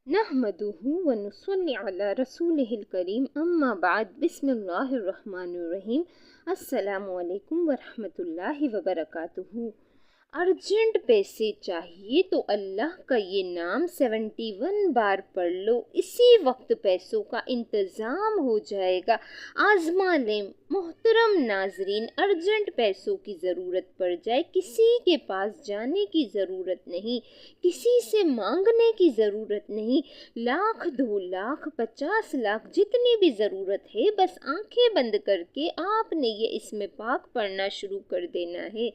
नहमदुहु व नुसल्ली अला रसूलिहिल करीम अम्मा बाद बिस्मिल्लाहिर रहमानिर रहीम अस्सलामु अलैकुम व रहमतुल्लाहि व बरकातुहू। अर्जेंट पैसे चाहिए तो अल्लाह का ये नाम 71 बार पढ़ लो, इसी वक्त पैसों का इंतज़ाम हो जाएगा। आज़मा लें मोहतरम नाजरीन, अर्जेंट पैसों की ज़रूरत पड़ जाए, किसी के पास जाने की ज़रूरत नहीं, किसी से मांगने की ज़रूरत नहीं। लाख 2 लाख 50 लाख जितनी भी ज़रूरत है, बस आंखें बंद करके आपने ये इसमें पाक पढ़ना शुरू कर देना है।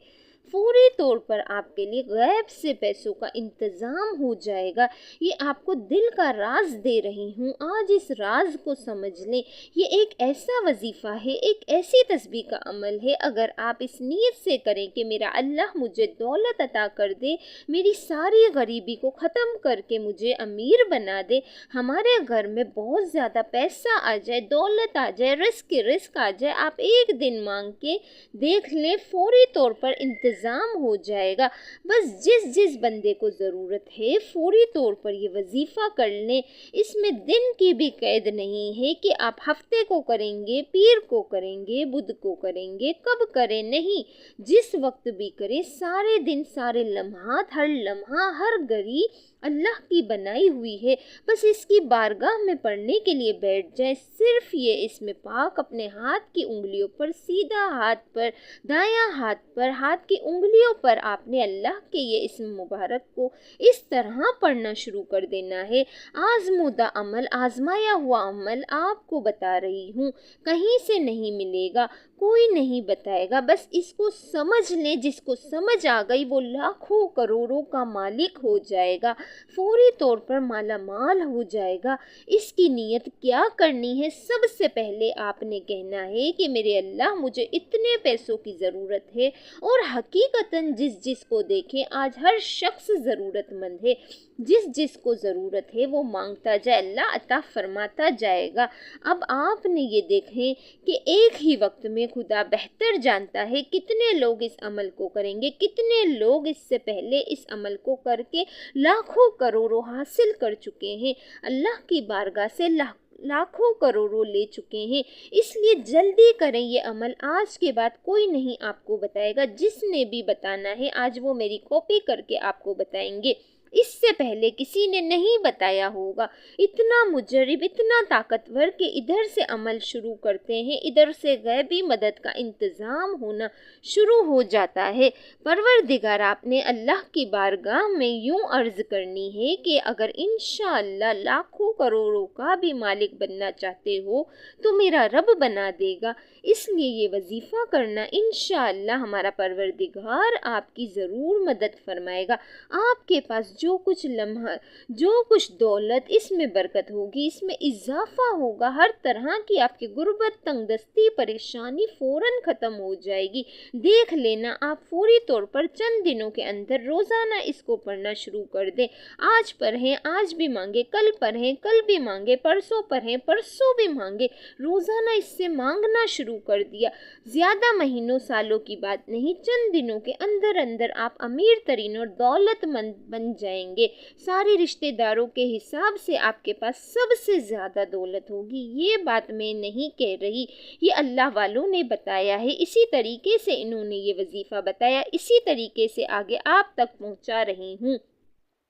फौरी तौर पर आपके लिए गैब से पैसों का इंतज़ाम हो जाएगा। ये आपको दिल का राज दे रही हूँ, आज इस राज को समझ लें। ये एक ऐसा वजीफ़ा है, एक ऐसी तस्बीह का अमल है, अगर आप इस नीयत से करें कि मेरा अल्लाह मुझे दौलत अता कर दे, मेरी सारी गरीबी को ख़त्म करके मुझे अमीर बना दे, हमारे घर में बहुत ज़्यादा पैसा आ जाए, दौलत आ जाए, रिस्क आ जाए, आप एक दिन मांग के देख लें, फौरी तौर पर इंतज़ाम हो जाएगा। बस जिस जिस बंदे को ज़रूरत है फौरी तौर पर ये वजीफ़ा कर लें। इसमें दिन की भी कैद नहीं है कि आप हफ्ते को करेंगे, पीर को करेंगे, बुध को करेंगे, कब करें, नहीं, जिस वक्त भी करें। सारे दिन, सारे लम्हात, हर लम्हा, हर घड़ी अल्लाह की बनाई हुई है। बस इसकी बारगाह में पढ़ने के लिए बैठ जाए। सिर्फ ये इसमें पाक अपने हाथ की उंगलियों पर, सीधा हाथ पर, दायां हाथ पर, हाथ की उंगलियों पर आपने अल्लाह के ये इस्म मुबारक को इस तरह पढ़ना शुरू कर देना है। आजमूदा अमल, आजमाया हुआ अमल आपको बता रही हूँ, कहीं से नहीं मिलेगा, कोई नहीं बताएगा। बस इसको समझ लें, जिसको समझ आ गई वो लाखों करोड़ों का मालिक हो जाएगा, फौरी तौर पर माला माल हो जाएगा। इसकी नीयत क्या करनी है? सबसे पहले आपने कहना है कि मेरे अल्लाह मुझे इतने पैसों की ज़रूरत है, और हकीकतन जिस जिस को देखें आज हर शख्स ज़रूरतमंद है, जिस जिस को ज़रूरत है वो मांगता जाए, अल्लाह अता फरमाता जाएगा। अब आपने ये देखें कि एक ही वक्त में खुदा बेहतर जानता है कितने लोग इस अमल को करेंगे, कितने लोग इससे पहले इस अमल को करके लाखों करोड़ों हासिल कर चुके हैं, अल्लाह की बारगाह से लाखों करोड़ों ले चुके हैं। इसलिए जल्दी करें ये अमल, आज के बाद कोई नहीं आपको बताएगा। जिसने भी बताना है आज वो मेरी कॉपी करके आपको बताएंगे, इससे पहले किसी ने नहीं बताया होगा। इतना मुजरिब, इतना ताकतवर कि इधर से अमल शुरू करते हैं, इधर से गैबी मदद का इंतज़ाम होना शुरू हो जाता है। परवरदिगार, आपने अल्लाह की बारगाह में यूं अर्ज़ करनी है कि अगर इंशाअल्लाह लाखों करोड़ों का भी मालिक बनना चाहते हो तो मेरा रब बना देगा। इसलिए ये वजीफ़ा करना, इंशाअल्लाह हमारा परवरदिगार आपकी ज़रूर मदद फरमाएगा। आपके पास जो कुछ लम्हा, जो कुछ दौलत, इसमें बरकत होगी, इसमें इजाफा होगा, हर तरह की आपकी गुर्बत, तंगदस्ती, परेशानी फ़ौरन ख़त्म हो जाएगी। देख लेना, आप फौरी तौर पर चंद दिनों के अंदर रोज़ाना इसको पढ़ना शुरू कर दें। आज पढ़ें, आज भी मांगे, कल पढ़ें, कल भी मांगे, परसों पढ़ें, परसों भी मांगे, रोज़ाना इससे मांगना शुरू कर दिया। ज़्यादा महीनों सालों की बात नहीं, चंद दिनों के अंदर अंदर आप अमीर तरीन और दौलतमंद बन जाएंगे। सारे रिश्तेदारों के हिसाब से आपके पास सबसे ज़्यादा दौलत होगी। ये बात मैं नहीं कह रही, ये अल्लाह वालों ने बताया है। इसी तरीके से इन्होंने ये वजीफ़ा बताया, इसी तरीके से आगे आप तक पहुंचा रही हूँ।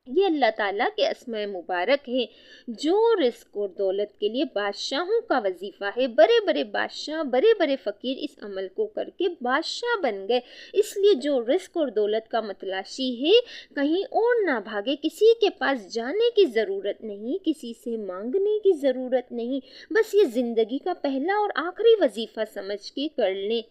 ये अल्लाह ताला के अस्माए मुबारक है, जो रिस्क और दौलत के लिए बादशाहों का वजीफ़ा है। बड़े बड़े बादशाह, बड़े बड़े फ़कीर इस अमल को करके बादशाह बन गए। इसलिए जो रिस्क और दौलत का मतलाशी है, कहीं और ना भागे, किसी के पास जाने की ज़रूरत नहीं, किसी से मांगने की ज़रूरत नहीं। बस ये ज़िंदगी का पहला और आखिरी वजीफ़ा समझ के कर लें।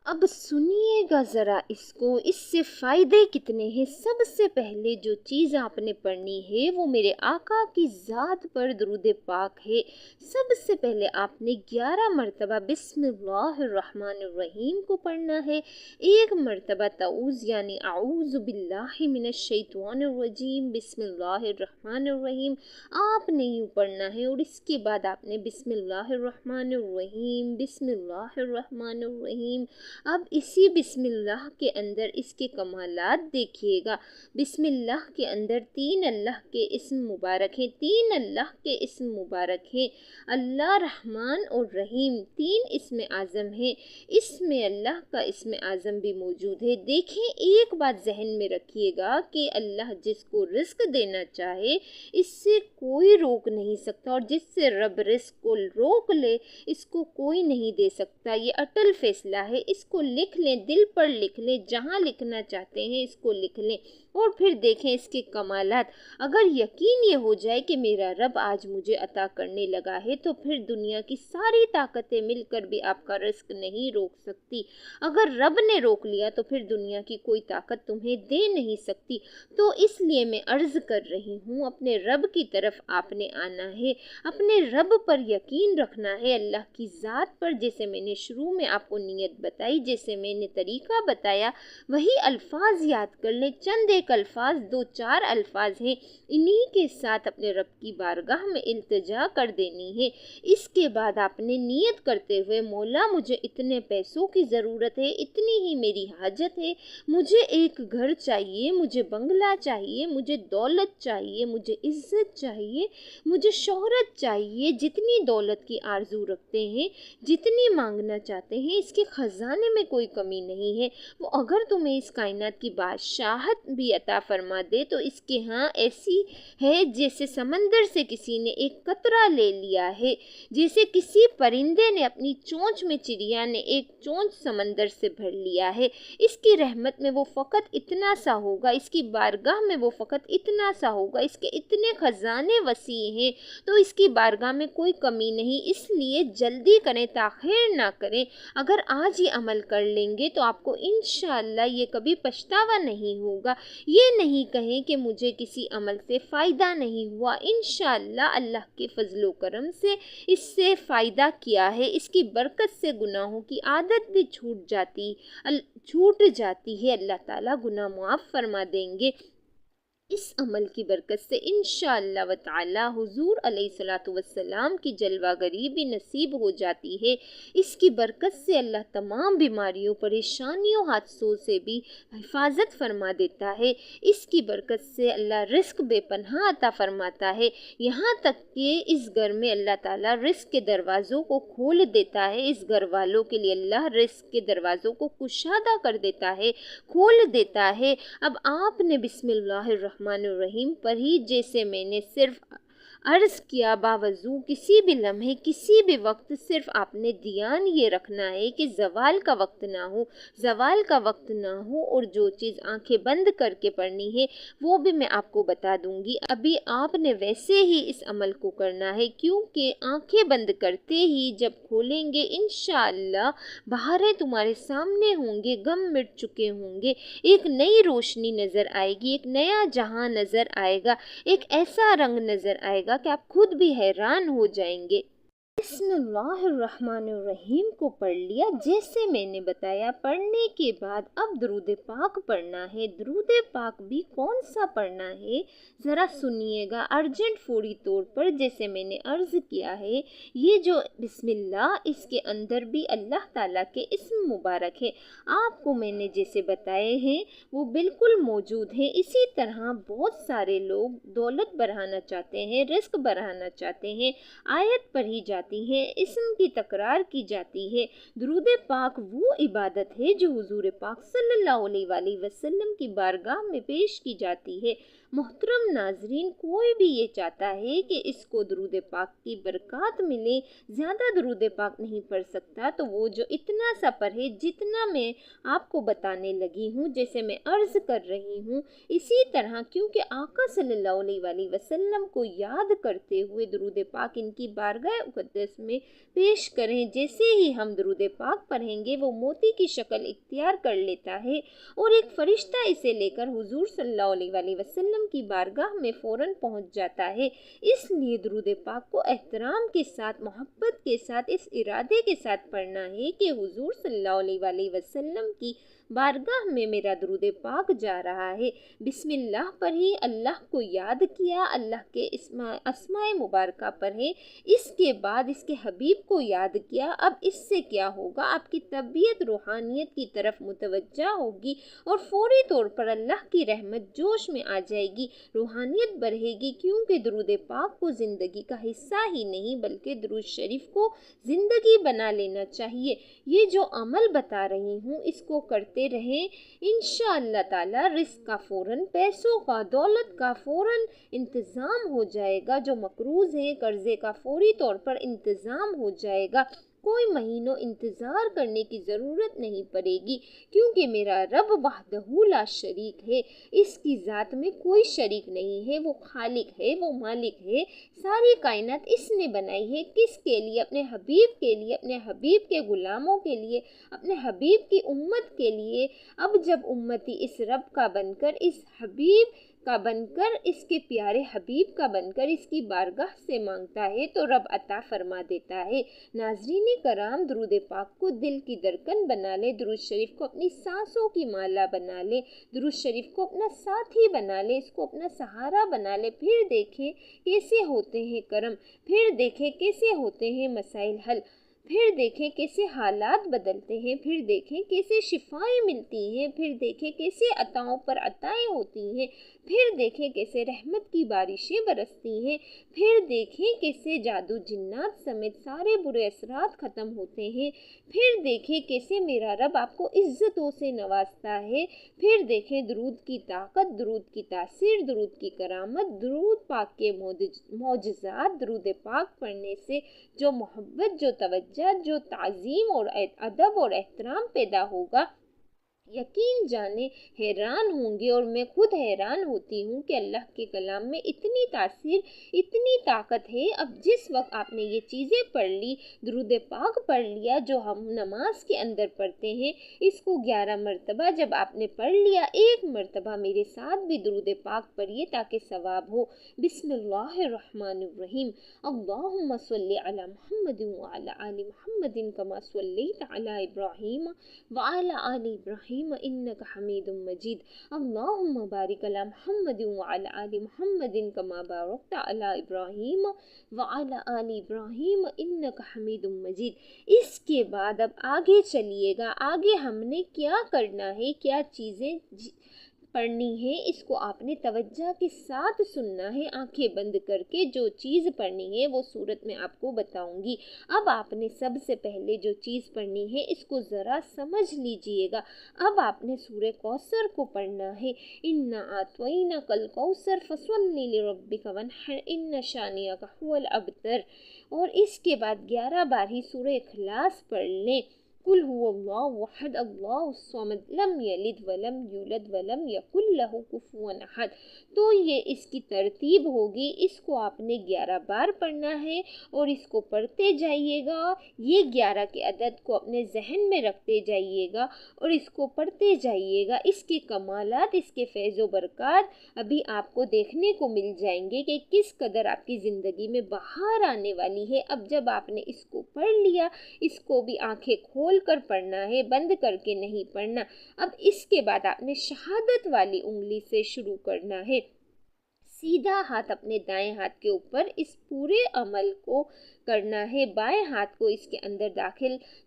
अब सुनिएगा ज़रा इसको, इससे फ़ायदे कितने हैं। सबसे पहले जो चीज़ आपने पढ़नी है वो मेरे आका की ज़ात पर दुरूद पाक है। सबसे पहले आपने 11 मरतबा बिस्मिल्लाहिर्रहमानिर्रहीम को पढ़ना है, 1 मरतबा तऊज़ यानी आऊज़ु बिल्लाहि मिनश्शैतानिर्रजीम बिस्मिल्लाहिर्रहमानिर्रहीम आपने यूँ पढ़ना है, और इसके बाद आपने बिस्मिल्लाहिर्रहमानिर्रहीम बिस्मिल्लाहिर्रहमानिर्रहीम اب اسی بسم اللہ کے اندر اس کے کمالات دیکھیے گا۔ بسم اللہ کے اندر 3 اللہ کے اسم مبارک ہیں، 3 اللہ کے اسم مبارک ہیں، اللہ، رحمان اور رحیم، 3 اسم اعظم ہیں۔ اس میں اللہ کا اسم اعظم بھی موجود ہے۔ دیکھیں، ایک بات ذہن میں رکھیے گا کہ اللہ جس کو رزق دینا چاہے اس سے کوئی روک نہیں سکتا، اور جس سے رب رزق کو روک لے اس کو کوئی نہیں دے سکتا۔ یہ اٹل فیصلہ ہے، اس کو لکھ لیں، دل پر لکھ لیں، جہاں لکھنا چاہتے ہیں اس کو لکھ لیں، اور پھر دیکھیں اس کے کمالات۔ اگر یقین یہ ہو جائے کہ میرا رب آج مجھے عطا کرنے لگا ہے تو پھر دنیا کی ساری طاقتیں مل کر بھی آپ کا رزق نہیں روک سکتی۔ اگر رب نے روک لیا تو پھر دنیا کی کوئی طاقت تمہیں دے نہیں سکتی۔ تو اس لیے میں عرض کر رہی ہوں، اپنے رب کی طرف آپ نے آنا ہے، اپنے رب پر یقین رکھنا ہے، اللہ کی ذات پر، جیسے میں نے شروع میں آپ کو نیت بتائی، جیسے میں نے طریقہ بتایا، وہی الفاظ یاد کر لیں۔ چند ایک الفاظ، 2-4 الفاظ ہیں، انہی کے ساتھ اپنے رب کی بارگاہ میں التجا کر دینی ہے۔ اس کے بعد آپ نے نیت کرتے ہوئے، مولا مجھے اتنے پیسوں کی ضرورت ہے، اتنی ہی میری حاجت ہے، مجھے ایک گھر چاہیے، مجھے بنگلہ چاہیے، مجھے دولت چاہیے، مجھے عزت چاہیے، مجھے شہرت چاہیے، جتنی دولت کی آرزو رکھتے ہیں، جتنی مانگنا چاہتے ہیں، اس کے خزانے میں کوئی کمی نہیں ہے۔ وہ اگر تمہیں اس کائنات کی بادشاہت بھی عطا فرما دے تو اس کے ہاں ایسی ہے جیسے سمندر سے کسی نے ایک قطرہ لے لیا ہے، جیسے کسی پرندے نے اپنی چونچ میں، چڑیا نے ایک چونچ سمندر سے بھر لیا ہے۔ اس کی رحمت میں وہ فقط اتنا سا ہوگا، اس کی بارگاہ میں وہ فقط اتنا سا ہوگا، اس کے اتنے خزانے وسیع ہیں، تو اس کی بارگاہ میں کوئی کمی نہیں۔ اس لیے جلدی کریں، تاخیر نہ کریں۔ اگر آج یہ عمل کر لیں گے تو آپ کو انشاءاللہ یہ کبھی پچھتاوا نہیں ہوگا۔ یہ نہیں کہیں کہ مجھے کسی عمل سے فائدہ نہیں ہوا، انشاءاللہ اللہ کے فضل و کرم سے اس سے فائدہ کیا ہے۔ اس کی برکت سے گناہوں کی عادت بھی چھوٹ جاتی ہے، اللہ تعالیٰ گناہ معاف فرما دیں گے۔ اس عمل کی برکت سے انشاءاللہ و تعالی حضور علیہ الصلوۃ والسلام کی جلوہ گری بھی نصیب ہو جاتی ہے۔ اس کی برکت سے اللہ تمام بیماریوں، پریشانیوں، حادثوں سے بھی حفاظت فرما دیتا ہے۔ اس کی برکت سے اللہ رزق بے پناہ عطا فرماتا ہے، یہاں تک کہ اس گھر میں اللہ تعالیٰ رزق کے دروازوں کو کھول دیتا ہے، اس گھر والوں کے لیے اللہ رزق کے دروازوں کو کشادہ کر دیتا ہے، کھول دیتا ہے۔ اب آپ نے بسم اللہ الرحمن الرحیم پر ہی، جیسے میں نے صرف عرض کیا، باوضو کسی بھی لمحے، کسی بھی وقت صرف آپ نے دھیان یہ رکھنا ہے کہ زوال کا وقت نہ ہو، زوال کا وقت نہ ہو، اور جو چیز آنکھیں بند کر کے پڑھنی ہے وہ بھی میں آپ کو بتا دوں گی۔ ابھی آپ نے ویسے ہی اس عمل کو کرنا ہے، کیونکہ آنکھیں بند کرتے ہی جب کھولیں گے انشاءاللہ بہاریں تمہارے سامنے ہوں گے، غم مٹ چکے ہوں گے، ایک نئی روشنی نظر آئے گی، ایک نیا جہاں نظر آئے گا، ایک ایسا رنگ نظر آئے گا کہ آپ خود بھی حیران ہو جائیں گے۔ بسم اللہ الرحمن الرحیم کو پڑھ لیا جیسے میں نے بتایا۔ پڑھنے کے بعد اب درود پاک پڑھنا ہے۔ درود پاک بھی کون سا پڑھنا ہے ذرا سنیے گا، ارجنٹ فوری طور پر، جیسے میں نے عرض کیا ہے، یہ جو بسم اللہ، اس کے اندر بھی اللہ تعالیٰ کے اسم مبارک ہے، آپ کو میں نے جیسے بتائے ہیں وہ بالکل موجود ہیں۔ اسی طرح بہت سارے لوگ دولت بڑھانا چاہتے ہیں، رزق بڑھانا چاہتے ہیں، آیت پڑھی جاتی ہے، اسم کی تکرار کی جاتی ہے۔ درود پاک وہ عبادت ہے جو حضور پاک صلی اللہ علیہ وآلہ وسلم کی بارگاہ میں پیش کی جاتی ہے۔ محترم ناظرین، کوئی بھی یہ چاہتا ہے کہ اس کو درود پاک کی برکات ملے، زیادہ درود پاک نہیں پڑھ سکتا، تو وہ جو اتنا سا پڑھے جتنا میں آپ کو بتانے لگی ہوں، جیسے میں عرض کر رہی ہوں، اسی طرح، کیونکہ آقا صلی اللہ علیہ وآلہ وسلم کو یاد کرتے ہوئے درود پاک ان کی بارگاہ مقدس میں پیش کریں۔ جیسے ہی ہم درود پاک پڑھیں گے وہ موتی کی شکل اختیار کر لیتا ہے، اور ایک فرشتہ اسے لے کر حضور صلی اللہ علیہ وآلہ وسلم की बारगाह में फ़ौरन पहुंच जाता है। इसलिए दुरूद पाक को एहतराम के साथ, मोहब्बत के साथ, इस इरादे के साथ पढ़ना है कि हुजूर सल्लल्लाहु अलैहि वसल्लम की बारगाह में मेरा दुरूद पाक जा रहा है। बिस्मिल्लाह पढ़ी, अल्लाह को याद किया, अल्लाह के अस्माए मुबारका पढ़े, इसके बाद इसके हबीब को याद किया। अब इससे क्या होगा, आपकी तबीयत रूहानियत की तरफ मुतवज्जा होगी और फौरी तौर पर अल्लाह की रहमत जोश में आ जाएगी, रूहानियत बढ़ेगी, क्योंकि दुरूद पाक को ज़िंदगी का हिस्सा ही नहीं बल्कि दुरूद शरीफ को ज़िंदगी बना लेना चाहिए। ये जो अमल बता रही हूँ इसको करते रहें, इंशाअल्लाह ताला रिस्क का फ़ौरन, पैसों का, दौलत का फ़ौरन इंतज़ाम हो जाएगा। जो मकरूज़ है कर्ज़े का फौरी तौर पर इंतज़ाम हो जाएगा। कोई महीनों इंतज़ार करने की ज़रूरत नहीं पड़ेगी, क्योंकि मेरा रब वहदहू ला शरीक है, इसकी ज़ात में कोई शरीक नहीं है। वो खालिक है, वो मालिक है, सारी कायनात इसने बनाई है। किसके लिए? अपने हबीब के लिए, अपने हबीब के ग़ुलामों के लिए, अपने हबीब की उम्मत के लिए। अब जब उम्मती इस रब का बनकर, इस हबीब का बनकर, इसके प्यारे हबीब का बनकर इसकी बारगाह से मांगता है तो रब अता फरमा देता है। नाज़रीन कराम, दुरूद पाक को दिल की धड़कन बना ले, दुरूद शरीफ को अपनी सांसों की माला बना ले, दुरूद शरीफ को अपना साथी बना ले, इसको अपना सहारा बना ले। फिर देखें कैसे होते हैं करम, फिर देखें कैसे होते हैं मसाइल हल, फिर देखें कैसे हालात बदलते हैं, फिर देखें कैसे शिफाएं मिलती हैं, फिर देखें कैसे अताओं पर अताएं होती हैं, फिर देखें कैसे रहमत की बारिशें बरसती हैं, फिर देखें कैसे जादू जिन्नात समेत सारे बुरे असरात ख़त्म होते हैं, फिर देखें कैसे मेरा रब आपको इज़्ज़तों से नवाजता है, फिर देखें दुरूद की ताकत, दुरूद की तासीर, दुरूद की करामत, दुरूद पाक के मौजज़ात। दुरूद पाक पढ़ने से जो मोहब्बत, जो तवज्जो, जो ताज़ीम और अदब और एहतराम पैदा होगा, यकीन जाने हैरान होंगे। और मैं खुद हैरान होती हूँ कि अल्लाह के कलाम में इतनी तासीर, इतनी ताकत है। अब जिस वक्त आपने ये चीज़ें पढ़ ली, दुरूद पाक पढ़ लिया जो हम नमाज के अंदर पढ़ते हैं, इसको 11 मरतबा जब आपने पढ़ लिया, एक मरतबा मेरे साथ भी दुरूद पाक पढ़िए ताकि सवाब हो। बिस्मिल्लाहिर्रहमानिर्रहीम। अल्लाहुम्मा सल्लि अला मुहम्मदिन व अला आलि मुहम्मदिन कमा सल्लैता अला इब्राहीम व अला आलि इब्राहीम इन्नका हमीदुम मजीद। अल्लाहुम्मा बारिक अला मुहम्मदिन व अला आलि मुहम्मदिन कमा बारकता अला इब्राहीम व अला आलि इब्राहीम इन्नका हमीदुम मजीद। इसके बाद अब आगे चलिएगा, आगे हमने क्या करना है, क्या चीज़ें पढ़नी है, इसको आपने तवज्जो के साथ सुनना है, आंखें बंद करके। जो चीज़ पढ़नी है वो सूरत में आपको बताऊंगी। अब आपने सबसे पहले जो चीज़ पढ़नी है इसको ज़रा समझ लीजिएगा। अब आपने सूरह कौसर को पढ़ना है। इन्ना आतवैना कल कौसर फसल्लि लिरब्बिका वन्हर इन्ना शानिअका हुवल अबतर। और इसके बाद 11 बार ही सूरह इखलास पढ़ लें। कुल हुवल्लाहु अहद अल्लाहु समद लम यलिद वलम यूलद वलम यकुल लहू कुफुवन अहद। तो ये इसकी तरतीब होगी। इसको आपने 11 बार पढ़ना है और इसको पढ़ते जाइएगा। ये 11 के अदद को अपने जहन में रखते जाइएगा और इसको पढ़ते जाइएगा। इसके कमालात, इसके फैज़ व बरक़ात अभी आपको देखने को मिल जाएंगे कि किस कदर आपकी ज़िंदगी में बहार आने वाली है। अब जब आपने इसको पढ़ लिया, इसको भी आंखें खोल कर पढ़ना है, बंद करके नहीं पढ़ना। अब इसके बाद आपने शहादत वाली उंगली से शुरू करना है। सीधा हाथ अपने दाएं हाथ के ऊपर इस पूरे अमल को करना है। बाएं हाथ को इसके अंदर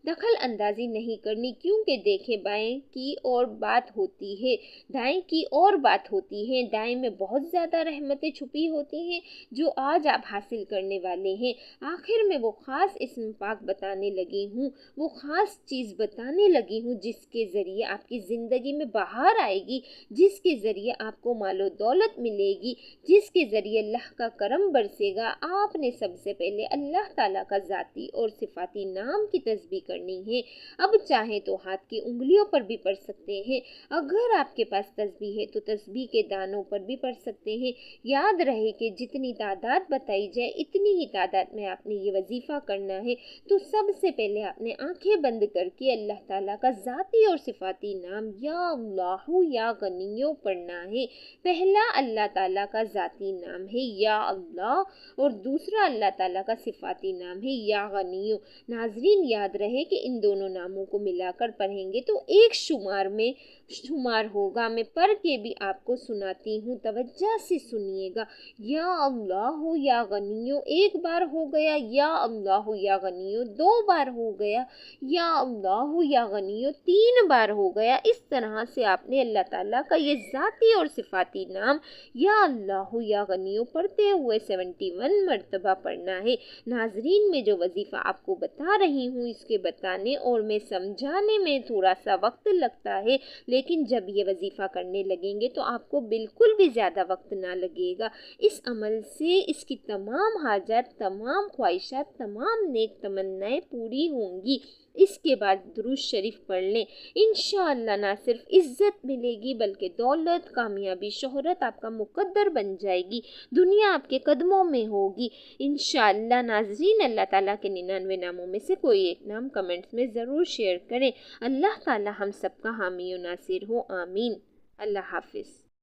दखल अंदाजी नहीं करनी, क्योंकि देखें बाएं की और बात होती है, दाएं की और बात होती है। दाएं में बहुत ज़्यादा रहमतें छुपी होती हैं जो आज आप हासिल करने वाले हैं। आखिर में वो ख़ास इस्म पाक बताने लगी हूँ, वो ख़ास चीज़ बताने लगी हूँ जिसके ज़रिए आपकी ज़िंदगी में बहार आएगी, जिसके ज़रिए आपको मालो दौलत मिलेगी, جس کے ذریعے اللہ کا کرم برسے گا۔ آپ نے سب سے پہلے اللہ تعالیٰ کا ذاتی اور صفاتی نام کی تسبیح کرنی ہے۔ اب چاہیں تو ہاتھ کی انگلیوں پر بھی پڑھ سکتے ہیں، اگر آپ کے پاس تسبیح ہے تو تسبیح کے دانوں پر بھی پڑھ سکتے ہیں۔ یاد رہے کہ جتنی تعداد بتائی جائے اتنی ہی تعداد میں آپ نے یہ وظیفہ کرنا ہے۔ تو سب سے پہلے آپ نے آنکھیں بند کر کے اللہ تعالیٰ کا ذاتی اور صفاتی نام یا اللہ یا غنیو پڑھنا ہے۔ پہلا اللہ تعالیٰ کا ذاتی نام ہے یا اللہ، اور دوسرا اللہ تعالیٰ کا صفاتی نام ہے یا غنیو۔ ناظرین یاد رہے کہ ان دونوں ناموں کو ملا کر پڑھیں گے تو ایک شمار ہوگا۔ میں پڑھ کے بھی آپ کو سناتی ہوں، توجہ سے سنیے گا۔ یا اللہ یا غنیو ایک بار ہو گیا، یا اللہ یا غنیو دو بار ہو گیا، یا اللہ یا غنیو تین بار ہو گیا۔ اس طرح سے آپ نے اللہ تعالیٰ کا یہ ذاتی اور صفاتی نام یا اللہ یا غنیو پڑھتے ہوئے 71 مرتبہ پڑھنا ہے۔ ناظرین میں جو وظیفہ آپ کو بتا رہی ہوں اس کے بتانے اور میں سمجھانے میں تھوڑا سا وقت لگتا ہے، لیکن جب یہ وظیفہ کرنے لگیں گے تو آپ کو بالکل بھی زیادہ وقت نہ لگے گا۔ اس عمل سے اس کی تمام حاجات، تمام خواہشات، تمام نیک تمنائیں پوری ہوں گی۔ اس کے بعد درود شریف پڑھ لیں، انشاءاللہ نہ صرف عزت ملے گی بلکہ دولت، کامیابی، شہرت آپ کا مقدر بن جائے گی، دنیا آپ کے قدموں میں ہوگی انشاءاللہ۔ ناظرین اللہ تعالیٰ کے 99 ناموں میں سے کوئی ایک نام کمنٹس میں ضرور شیئر کریں۔ اللہ تعالیٰ ہم سب کا حامی و ناصر ہو، آمین۔ اللہ حافظ۔